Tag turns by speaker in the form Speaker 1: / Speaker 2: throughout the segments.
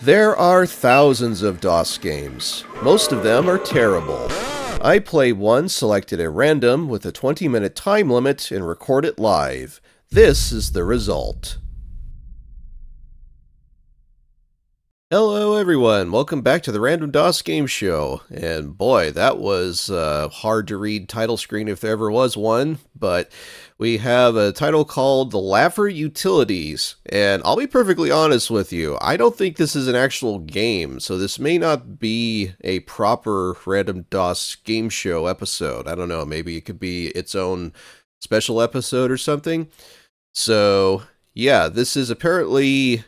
Speaker 1: There are thousands of DOS games. Most of them are terrible. I play one selected at random with a 20-minute time limit and record it live. This is the result. Hello everyone, welcome back to the Random DOS Game Show. And boy, that was a hard to read title screen if there ever was one, but we have a title called The Laffer Utilities. And I'll be perfectly honest with you, I don't think this is an actual game, so this may not be a proper Random DOS Game Show episode. I don't know, maybe it could be its own special episode or something. So, yeah, this is apparently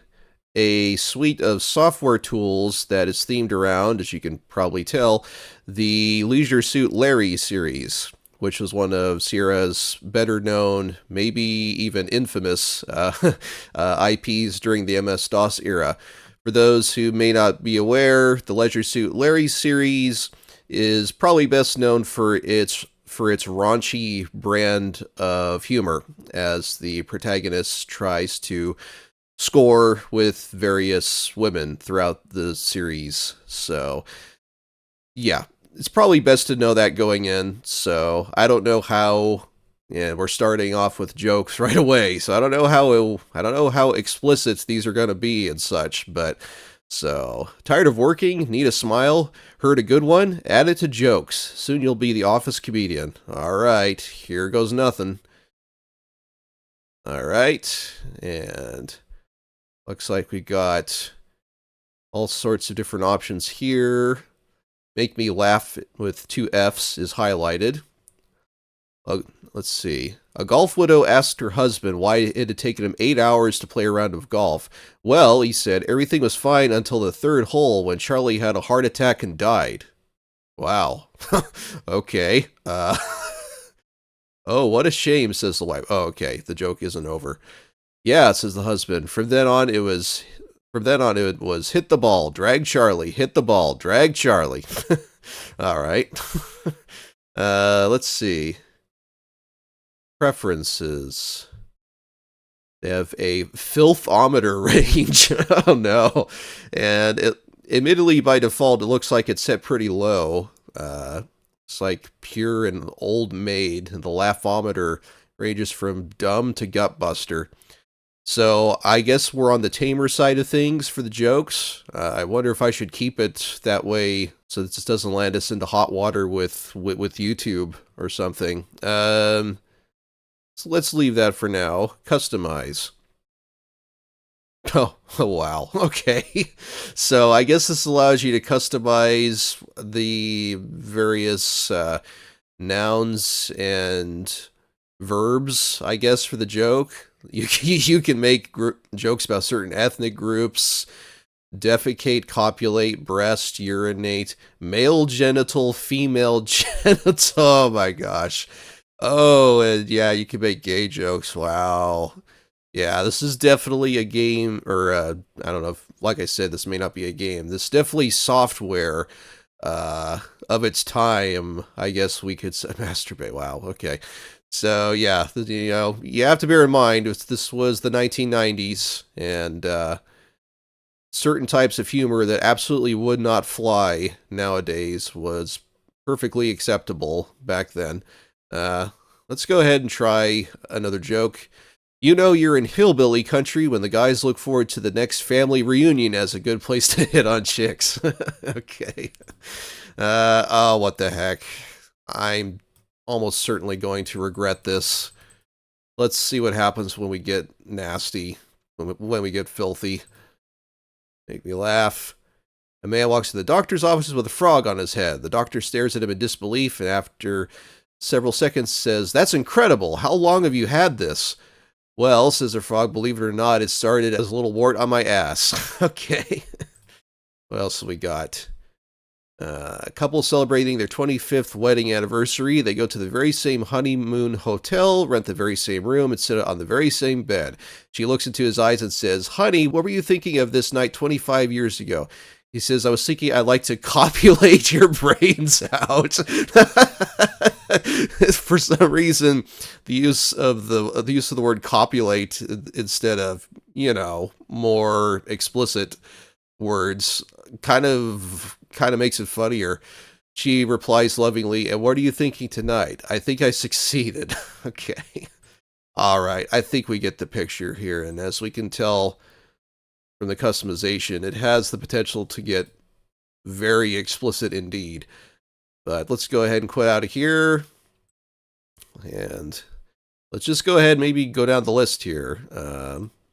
Speaker 1: a suite of software tools that is themed around, as you can probably tell, the Leisure Suit Larry series, which was one of Sierra's better known, maybe even infamous IPs during the MS-DOS era. For those who may not be aware, the Leisure Suit Larry series is probably best known for its raunchy brand of humor, as the protagonist tries to score with various women throughout the series. So, yeah, it's probably best to know that going in. So, I don't know how. Yeah, we're starting off with jokes right away. So I don't know how explicit these are going to be and such. But so tired of working? Need a smile? Heard a good one? Add it to jokes. Soon you'll be the office comedian. All right, here goes nothing. All right, and looks like we got all sorts of different options here. Make me laugh with 2 F's is highlighted. Let's see. A golf widow asked her husband why it had taken him 8 hours to play a round of golf. Well, he said, everything was fine until the 3rd hole when Charlie had a heart attack and died. Wow. Okay. Oh, what a shame, says the wife. Oh, okay. The joke isn't over. Yeah, says the husband. From then on, it was hit the ball, drag Charlie, hit the ball, drag Charlie. All right. Let's see. Preferences. They have a filthometer range. Oh no. And admittedly, by default, it looks like it's set pretty low. It's like pure and old maid. And the laughometer ranges from dumb to gutbuster. So I guess we're on the tamer side of things for the jokes. I wonder if I should keep it that way so that this doesn't land us into hot water with YouTube or something. So let's leave that for now. Customize. Oh, wow. Okay. So I guess this allows you to customize the various nouns and verbs, I guess, for the joke. You can make jokes about certain ethnic groups, defecate, copulate, breast, urinate, male genital, female genital. Oh my gosh. Oh, and yeah, you can make gay jokes. Wow. Yeah, this is definitely a game, or I don't know, like I said, this may not be a game. This is definitely software of its time, I guess we could say. Masturbate. Wow, okay. So yeah, you have to bear in mind this was the 1990s, and certain types of humor that absolutely would not fly nowadays was perfectly acceptable back then. Let's go ahead and try another joke. You know you're in hillbilly country when the guys look forward to the next family reunion as a good place to hit on chicks. Okay. Oh, what the heck. I'm almost certainly going to regret this. Let's see what happens when we get nasty, when we get filthy. Make me laugh. A man walks to the doctor's office with a frog on his head. The doctor stares at him in disbelief and after several seconds says, "That's incredible. How long have you had this?" "Well," says the frog, "believe it or not, it started as a little wart on my ass." Okay. What else have we got? A couple celebrating their 25th wedding anniversary. They go to the very same honeymoon hotel, rent the very same room, and sit on the very same bed. She looks into his eyes and says, "Honey, what were you thinking of this night 25 years ago?" He says, "I was thinking I'd like to copulate your brains out." For some reason, the use of the word copulate instead of, more explicit words kind of makes it funnier. She replies lovingly, "And what are you thinking tonight? I think I succeeded." Okay. All right. I think we get the picture here. And as we can tell from the customization, it has the potential to get very explicit indeed. But let's go ahead and quit out of here. And let's just go ahead and maybe go down the list here.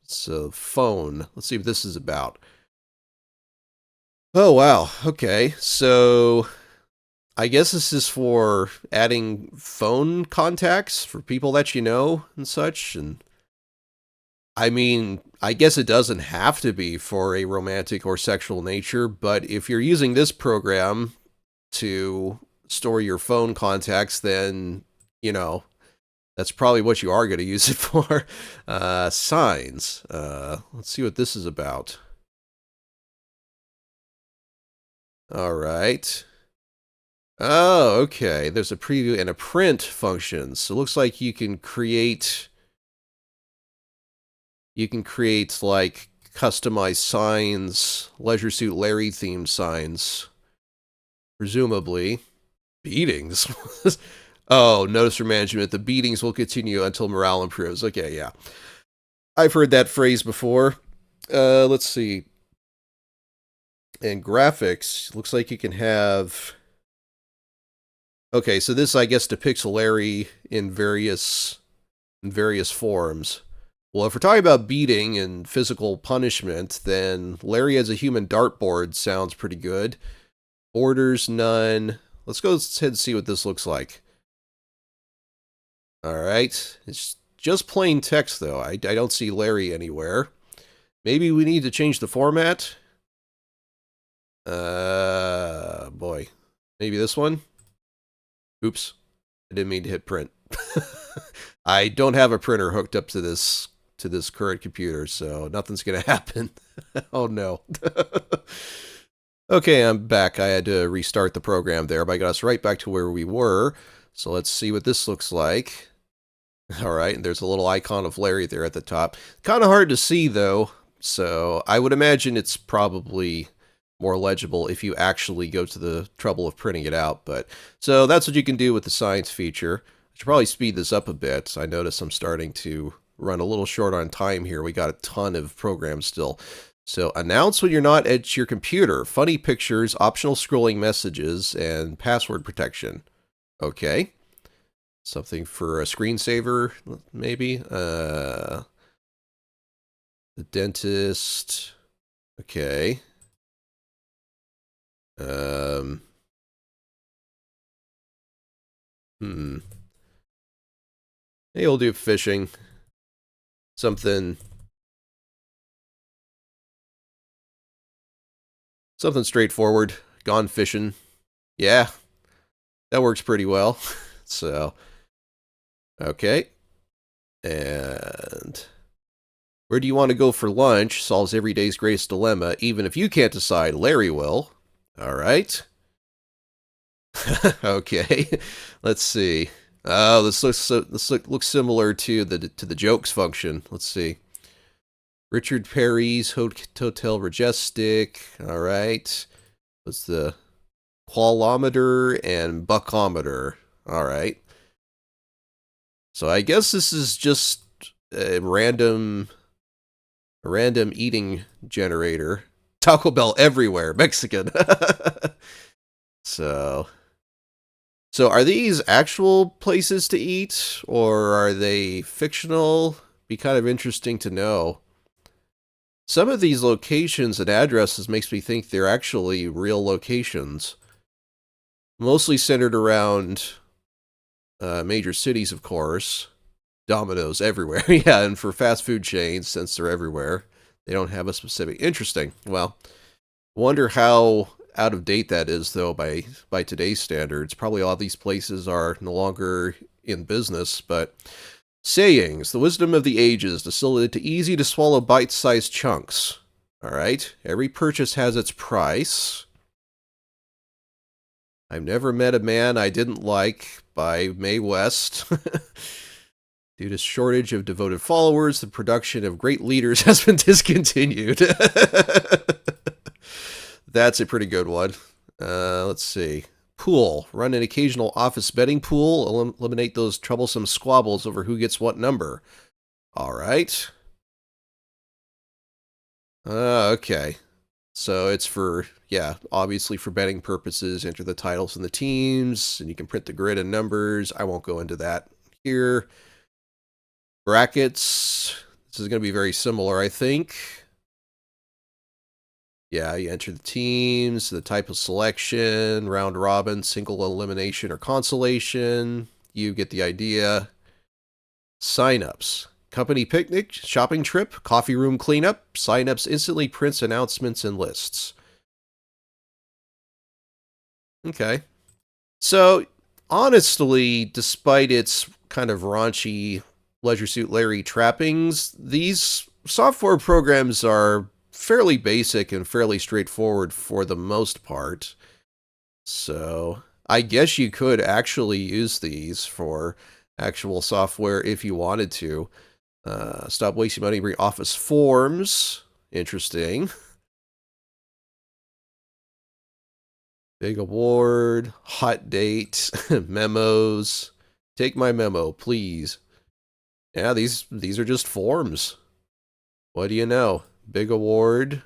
Speaker 1: So phone. Let's see what this is about. Oh, wow. Okay. So I guess this is for adding phone contacts for people that you know and such. And I mean, I guess it doesn't have to be for a romantic or sexual nature, but if you're using this program to store your phone contacts, then, you know, that's probably what you are going to use it for. Signs. Let's see what this is about. All right. Oh, okay. There's a preview and a print function. So it looks like you can create like customized signs, Leisure Suit Larry themed signs. Presumably. Beatings. Oh, notice for management. The beatings will continue until morale improves. Okay, yeah. I've heard that phrase before. Let's see. And graphics, looks like you can have... Okay, so this, I guess, depicts Larry in various forms. Well, if we're talking about beating and physical punishment, then Larry as a human dartboard sounds pretty good. Borders, none. Let's go ahead and see what this looks like. All right. It's just plain text, though. I don't see Larry anywhere. Maybe we need to change the format. Boy. Maybe this one? Oops. I didn't mean to hit print. I don't have a printer hooked up to this current computer, so nothing's going to happen. Oh, no. Okay, I'm back. I had to restart the program there, but I got us right back to where we were. So let's see what this looks like. All right, and there's a little icon of Larry there at the top. Kind of hard to see, though, so I would imagine it's probably more legible if you actually go to the trouble of printing it out. But so that's what you can do with the science feature. I should probably speed this up a bit. I notice I'm starting to run a little short on time here. We got a ton of programs still. So announce when you're not at your computer. Funny pictures, optional scrolling messages, and password protection. Okay. Something for a screensaver, maybe. The dentist. Okay. Maybe we'll do fishing. Something straightforward. Gone fishing. Yeah. That works pretty well. So, okay. And where do you want to go for lunch? Solves every day's greatest dilemma. Even if you can't decide, Larry will. All right. Okay. Let's see. Oh, this looks similar to the jokes function. Let's see. Richard Perry's Hotel Majestic. All right. What's the qualometer and buckometer? All right. So I guess this is just a random eating generator. Taco Bell everywhere, Mexican. So are these actual places to eat, or are they fictional? Be kind of interesting to know. Some of these locations and addresses makes me think they're actually real locations. Mostly centered around major cities, of course. Domino's everywhere. Yeah, and for fast food chains, since they're everywhere, they don't have a specific... Interesting. Well, wonder how out of date that is, though, by today's standards. Probably all these places are no longer in business, but... Sayings, the wisdom of the ages, distilled into easy-to-swallow bite-sized chunks. All right, every purchase has its price. I've never met a man I didn't like, by Mae West. Due to shortage of devoted followers, the production of great leaders has been discontinued. That's a pretty good one. Let's see. Pool. Run an occasional office betting pool. Eliminate those troublesome squabbles over who gets what number. All right. Okay. So it's for, yeah, obviously for betting purposes. Enter the titles and the teams, and you can print the grid and numbers. I won't go into that here. Brackets. This is going to be very similar, I think. Yeah, you enter the teams, the type of selection, round robin, single elimination, or consolation. You get the idea. Sign-ups. Company picnic, shopping trip, coffee room cleanup. Sign-ups instantly prints announcements and lists. Okay. So, honestly, despite its kind of raunchy Leisure Suit Larry trappings, these software programs are fairly basic and fairly straightforward for the most part. So, I guess you could actually use these for actual software if you wanted to. Stop wasting money, bring office forms. Interesting. Big award, hot date, memos. Take my memo, please. Yeah, these are just forms. What do you know? Big award.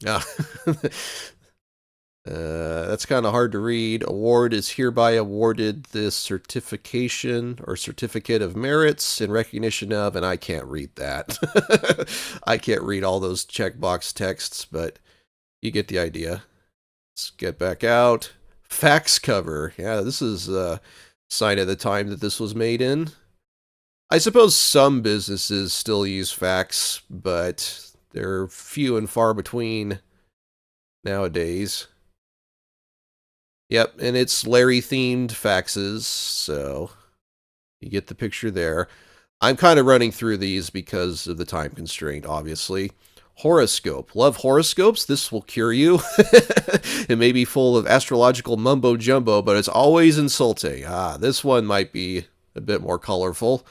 Speaker 1: Ah. That's kind of hard to read. Award is hereby awarded this certification or certificate of merits in recognition of, and I can't read that. I can't read all those checkbox texts, but you get the idea. Let's get back out. Fax cover. Yeah, this is a sign of the time that this was made in. I suppose some businesses still use fax, but they're few and far between nowadays. Yep, and it's Larry-themed faxes, so you get the picture there. I'm kind of running through these because of the time constraint, obviously. Horoscope. Love horoscopes? This will cure you. It may be full of astrological mumbo-jumbo, but it's always insulting. This one might be a bit more colorful.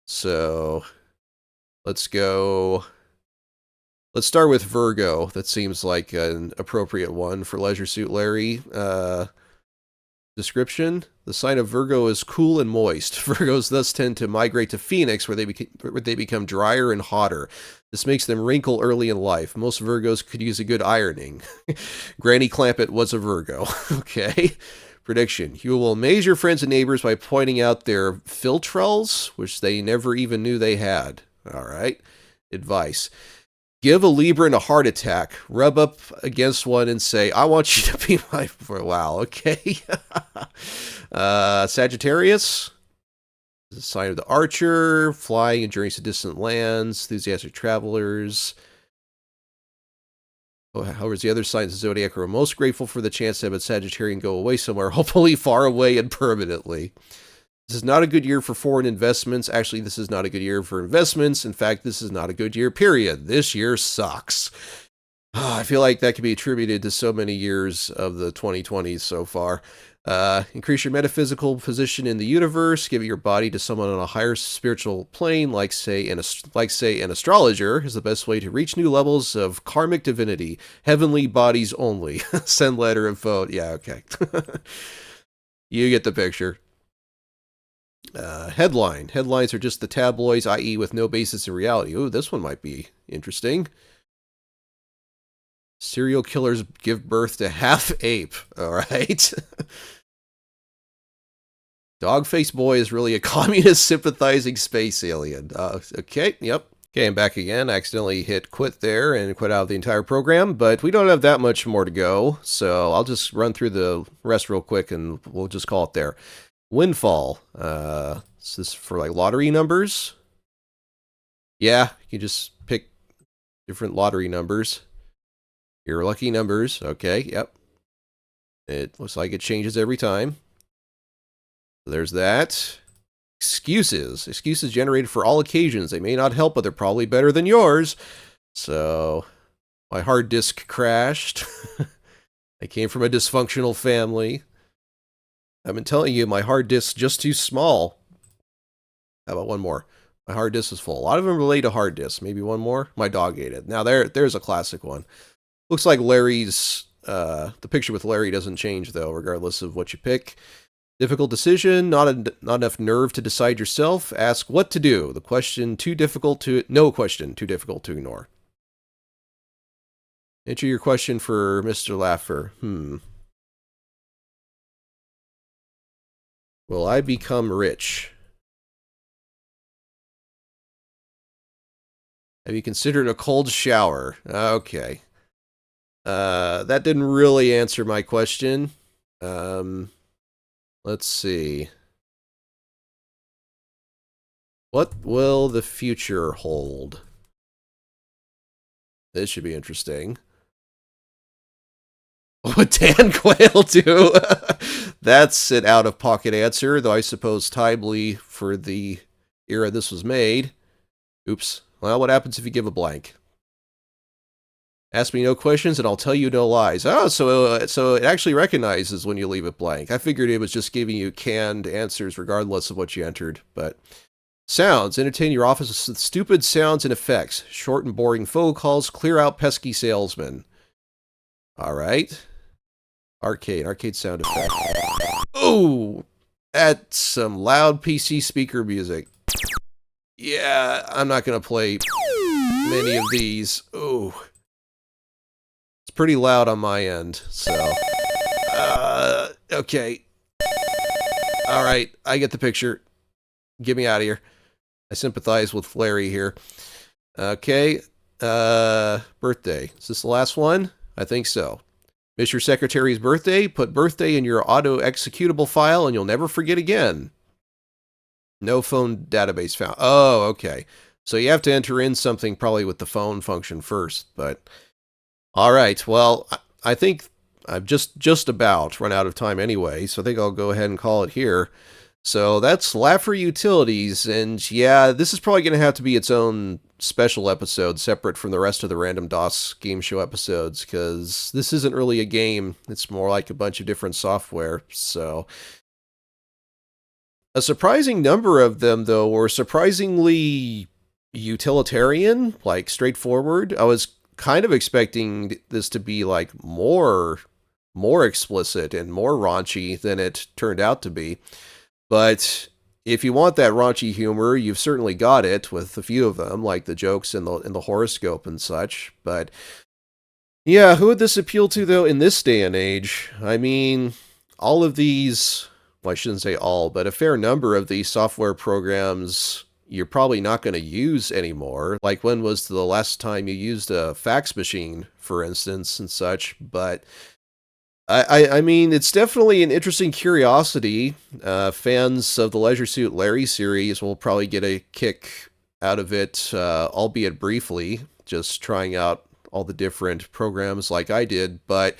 Speaker 1: So, let's go... Let's start with Virgo. That seems like an appropriate one for Leisure Suit Larry. Description. The sign of Virgo is cool and moist. Virgos thus tend to migrate to Phoenix, where they become drier and hotter. This makes them wrinkle early in life. Most Virgos could use a good ironing. Granny Clampett was a Virgo. Okay. Prediction. You will amaze your friends and neighbors by pointing out their filtrulls, which they never even knew they had. All right. Advice. Give a Libran a heart attack. Rub up against one and say, I want you to be my... Wow, okay. Sagittarius. The sign of the archer. Flying and journeys to distant lands. Enthusiastic travelers. However, the other signs of Zodiac are most grateful for the chance to have a Sagittarian go away somewhere, hopefully far away and permanently. This is not a good year for foreign investments. Actually, this is not a good year for investments. In fact, this is not a good year, period. This year sucks. I feel like that can be attributed to so many years of the 2020s so far. Increase your metaphysical position in the universe. Give your body to someone on a higher spiritual plane, like say an astrologer, is the best way to reach new levels of karmic divinity. Heavenly bodies only. Send letter and vote. Yeah, okay. You get the picture. Headline. Headlines are just the tabloids, i.e. with no basis in reality. Ooh, this one might be interesting. Serial killers give birth to half ape. All right. Dog-faced boy is really a communist sympathizing space alien. Okay, yep. Okay, I'm back again. I accidentally hit quit there and quit out of the entire program, but we don't have that much more to go, so I'll just run through the rest real quick and we'll just call it there. Windfall. Is this for like lottery numbers? Yeah, you just pick different lottery numbers. Your lucky numbers. Okay, yep. It looks like it changes every time. There's that. Excuses. Excuses generated for all occasions. They may not help, but they're probably better than yours. So, my hard disk crashed. I came from a dysfunctional family. I've been telling you, my hard disk's just too small. How about one more? My hard disk is full. A lot of them relate to hard disks. Maybe one more. My dog ate it. Now there's a classic one. Looks like Larry's, the picture with Larry doesn't change though, regardless of what you pick. Difficult decision, not enough nerve to decide yourself. Ask what to do. The question no question too difficult to ignore. Enter your question for Mr. Laffer. Will I become rich? Have you considered a cold shower? Okay. That didn't really answer my question. Let's see. What will the future hold? This should be interesting. What Dan Quayle do? That's an out-of-pocket answer, though I suppose timely for the era this was made. Oops. Well, what happens if you give a blank? Ask me no questions and I'll tell you no lies. Oh, so it actually recognizes when you leave it blank. I figured it was just giving you canned answers regardless of what you entered. But sounds. Entertain your office with stupid sounds and effects. Short and boring phone calls. Clear out pesky salesmen. All right. Arcade sound effect. Oh, that's some loud PC speaker music. Yeah, I'm not going to play many of these. Oh. It's pretty loud on my end, so. Okay. All right, I get the picture. Get me out of here. I sympathize with Larry here. Okay. Birthday. Is this the last one? I think so. Miss your secretary's birthday? Put birthday in your auto-executable file and you'll never forget again. No phone database found. Oh, okay. So you have to enter in something probably with the phone function first, but... All right, well, I think I've just about run out of time anyway, so I think I'll go ahead and call it here. So that's Laffer Utilities, and yeah, this is probably going to have to be its own special episode, separate from the rest of the Random DOS game show episodes, because this isn't really a game, it's more like a bunch of different software, so... A surprising number of them, though, were surprisingly utilitarian, like straightforward. I was kind of expecting this to be like more explicit and more raunchy than it turned out to be. But if you want that raunchy humor, you've certainly got it with a few of them, like the jokes in the horoscope and such. But yeah, who would this appeal to, though, in this day and age? I mean, all of these, well, I shouldn't say all, but a fair number of these software programs you're probably not going to use anymore. Like, when was the last time you used a fax machine, for instance, and such? But I mean, it's definitely an interesting curiosity. Fans of the Leisure Suit Larry series will probably get a kick out of it, albeit briefly, just trying out all the different programs like I did. But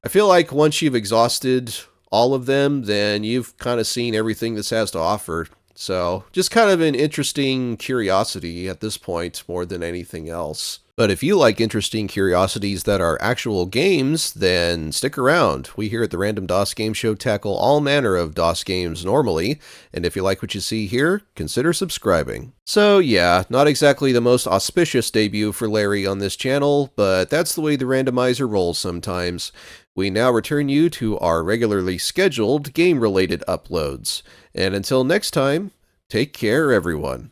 Speaker 1: I feel like once you've exhausted all of them, then you've kind of seen everything this has to offer. So just kind of an interesting curiosity at this point more than anything else. But if you like interesting curiosities that are actual games, then stick around. We here at the Random DOS Game Show tackle all manner of DOS games normally, and if you like what you see here, consider subscribing. So yeah, not exactly the most auspicious debut for Larry on this channel, but that's the way the randomizer rolls sometimes. We now return you to our regularly scheduled game-related uploads. And until next time, take care, everyone.